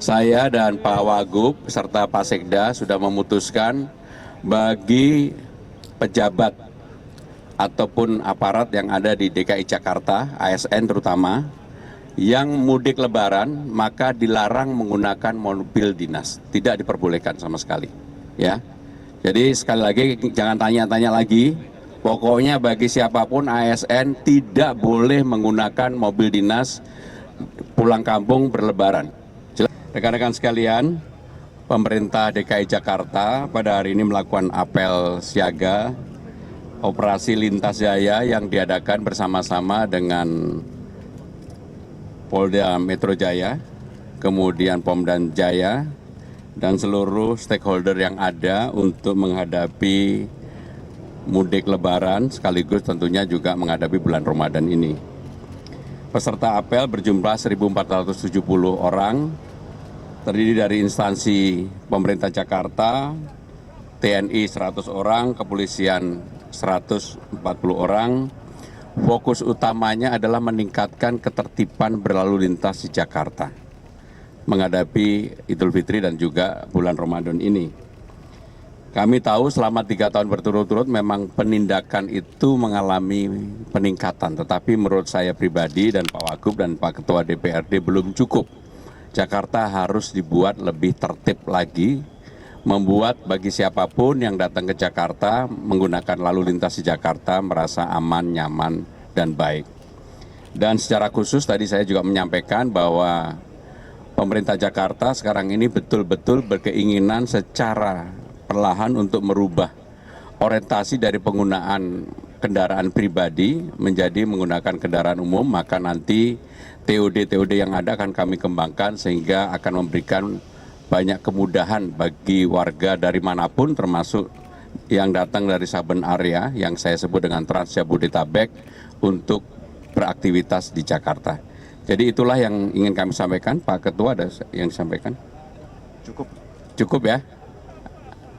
Saya dan Pak Wagub serta Pak Sekda sudah memutuskan bagi pejabat ataupun aparat yang ada di DKI Jakarta, ASN terutama, yang mudik lebaran maka dilarang menggunakan mobil dinas, tidak diperbolehkan sama sekali. Ya, jadi sekali lagi jangan tanya-tanya lagi. Pokoknya bagi siapapun ASN tidak boleh menggunakan mobil dinas pulang kampung berlebaran. Rekan-rekan sekalian, pemerintah DKI Jakarta pada hari ini melakukan apel siaga operasi lintas jaya yang diadakan bersama-sama dengan Polda Metro Jaya, kemudian Pomdan Jaya, dan seluruh stakeholder yang ada untuk menghadapi mudik lebaran sekaligus tentunya juga menghadapi bulan Ramadan ini. Peserta apel berjumlah 1.470 orang, terdiri dari instansi pemerintah Jakarta, TNI 100 orang, kepolisian 140 orang. Fokus utamanya adalah meningkatkan ketertiban berlalu lintas di Jakarta menghadapi Idul Fitri dan juga bulan Ramadan ini. Kami tahu selama 3 tahun berturut-turut memang penindakan itu mengalami peningkatan, tetapi menurut saya pribadi dan Pak Wagub dan Pak Ketua DPRD belum cukup. Jakarta harus dibuat lebih tertib lagi, membuat bagi siapapun yang datang ke Jakarta menggunakan lalu lintas di Jakarta merasa aman, nyaman, dan baik. Dan secara khusus tadi saya juga menyampaikan bahwa pemerintah Jakarta sekarang ini betul-betul berkeinginan secara perlahan untuk merubah orientasi dari penggunaan kendaraan pribadi menjadi menggunakan kendaraan umum, maka nanti TOD-TOD yang ada akan kami kembangkan sehingga akan memberikan banyak kemudahan bagi warga dari manapun termasuk yang datang dari saben area yang saya sebut dengan Trans Jabodetabek untuk beraktivitas di Jakarta. Jadi itulah yang ingin kami sampaikan. Pak Ketua ada yang disampaikan? Cukup. Cukup ya?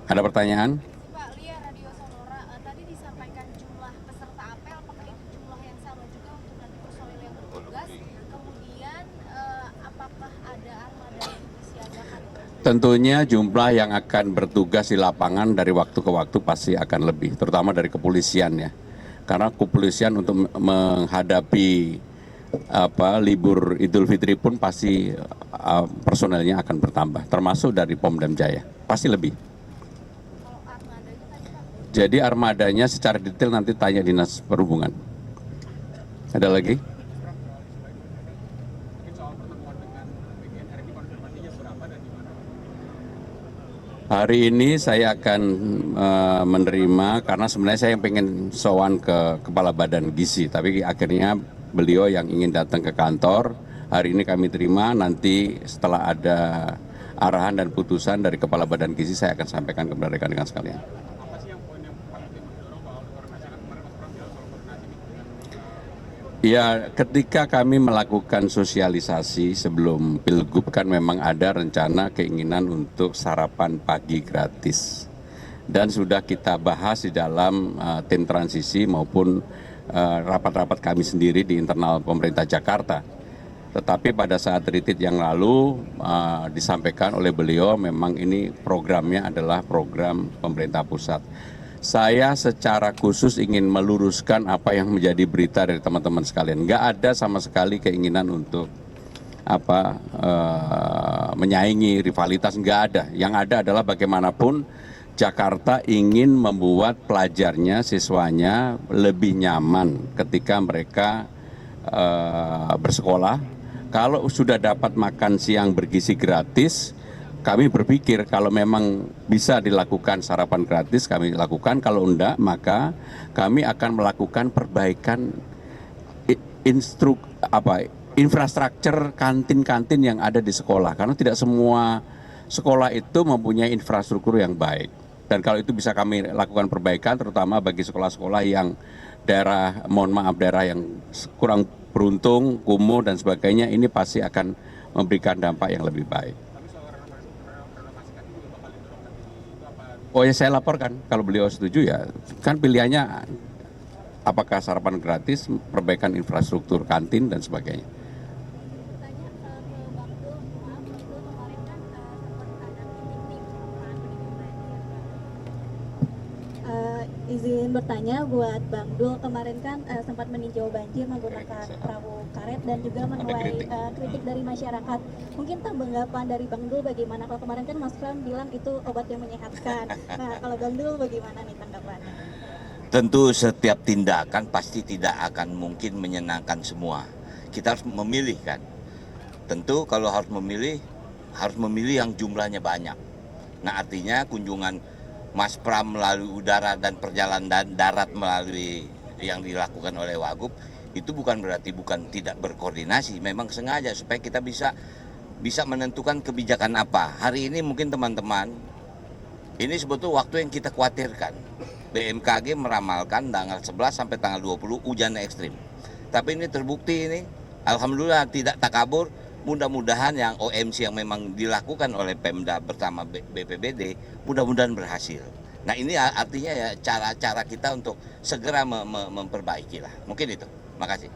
Ada pertanyaan? Pak Lia, Radio Sonora, tadi disampaikan jumlah peserta apel, apakah itu jumlah yang sama juga untuk nanti personil yang bertugas? Kemudian apakah ada armada yang disiagakan? Tentunya jumlah yang akan bertugas di lapangan dari waktu ke waktu pasti akan lebih, terutama dari kepolisian ya. Karena kepolisian untuk menghadapi libur Idul Fitri pun pasti personelnya akan bertambah, termasuk dari Pomdam Jaya, pasti lebih. Kalau armadanya tadi Pak? Jadi armadanya secara detail nanti tanya Dinas Perhubungan. Ada lagi? Hari ini saya akan menerima, karena sebenarnya saya yang pengen sowan ke Kepala Badan Gizi, tapi akhirnya beliau yang ingin datang ke kantor. Hari ini kami terima, nanti setelah ada arahan dan putusan dari Kepala Badan Gizi saya akan sampaikan kepada rekan-rekan sekalian. Apa sih yang poin yang paling mendorong soal koordinasi kan kemarin Mas Pram bilang soal koordinasi nih? Ya, ketika kami melakukan sosialisasi sebelum Pilgub kan memang ada rencana keinginan untuk sarapan pagi gratis. Dan sudah kita bahas di dalam tim transisi maupun rapat-rapat kami sendiri di internal pemerintah Jakarta. Tetapi pada saat retreat yang lalu disampaikan oleh beliau memang ini programnya adalah program pemerintah pusat. Saya secara khusus ingin meluruskan apa yang menjadi berita dari teman-teman sekalian. Nggak ada sama sekali keinginan untuk menyaingi rivalitas, nggak ada. Yang ada adalah bagaimanapun Jakarta ingin membuat pelajarnya, siswanya lebih nyaman ketika mereka bersekolah. Kalau sudah dapat makan siang bergizi gratis, kami berpikir kalau memang bisa dilakukan sarapan gratis, kami lakukan. Kalau enggak, maka kami akan melakukan perbaikan infrastruktur kantin-kantin yang ada di sekolah. Karena tidak semua sekolah itu mempunyai infrastruktur yang baik. Dan kalau itu bisa kami lakukan perbaikan, terutama bagi sekolah-sekolah yang daerah, mohon maaf, daerah yang kurang beruntung, kumuh dan sebagainya, ini pasti akan memberikan dampak yang lebih baik. Oh ya, saya laporkan kalau beliau setuju ya, kan pilihannya apakah sarapan gratis, perbaikan infrastruktur kantin dan sebagainya. Tanya ke Bang Dul, maaf Bang Dul, kemarin Izin bertanya buat Bang Dul, kemarin kan sempat meninjau banjir menggunakan perahu karet dan juga menuai kritik dari masyarakat. Mungkin tanggapan dari Bang Dul bagaimana? Kalau kemarin kan Mas Pram bilang itu obat yang menyehatkan. Nah, kalau Bang Dul bagaimana nih tanggapannya? Tentu setiap tindakan pasti tidak akan mungkin menyenangkan semua. Kita harus memilih kan. Tentu kalau harus memilih yang jumlahnya banyak. Nah artinya kunjungan Mas Pram melalui udara dan perjalanan darat melalui yang dilakukan oleh Wagub itu bukan berarti tidak berkoordinasi, memang sengaja supaya kita bisa menentukan kebijakan apa. Hari ini mungkin teman-teman ini sebetulnya waktu yang kita khawatirkan. BMKG meramalkan tanggal 11 sampai tanggal 20 hujan ekstrim. Tapi ini terbukti ini, alhamdulillah tidak takabur. Mudah-mudahan yang OMC yang memang dilakukan oleh Pemda bersama BPBD mudah-mudahan berhasil. Nah ini artinya ya cara-cara kita untuk segera memperbaiki lah. Mungkin itu. Makasih.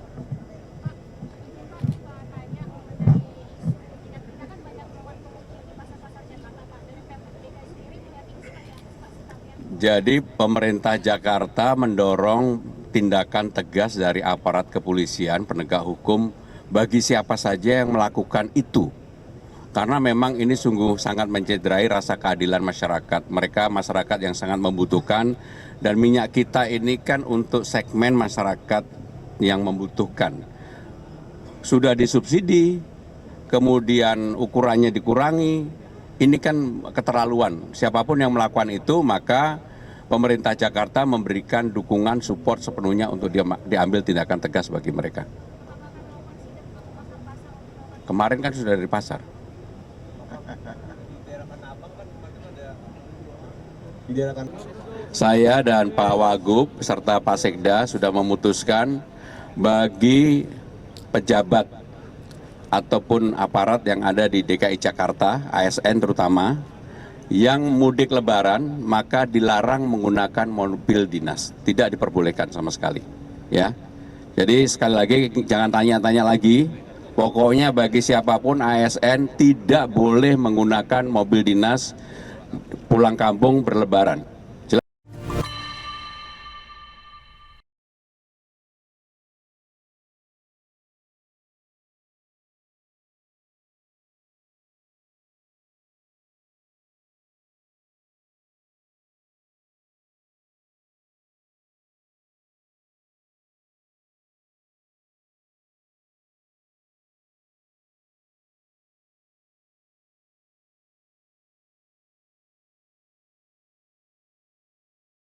Jadi pemerintah Jakarta mendorong tindakan tegas dari aparat kepolisian, penegak hukum bagi siapa saja yang melakukan itu. Karena memang ini sungguh sangat mencederai rasa keadilan masyarakat. Mereka masyarakat yang sangat membutuhkan dan minyak kita ini kan untuk segmen masyarakat yang membutuhkan. Sudah disubsidi, kemudian ukurannya dikurangi, ini kan keterlaluan. Siapapun yang melakukan itu maka pemerintah Jakarta memberikan dukungan support sepenuhnya untuk diambil tindakan tegas bagi mereka. Kemarin kan sudah dari pasar. Saya dan Pak Wagub serta Pak Sekda sudah memutuskan bagi pejabat ataupun aparat yang ada di DKI Jakarta, ASN terutama, yang mudik lebaran maka dilarang menggunakan mobil dinas, tidak diperbolehkan sama sekali. Ya, jadi sekali lagi jangan tanya-tanya lagi. Pokoknya bagi siapapun ASN tidak boleh menggunakan mobil dinas pulang kampung berlebaran.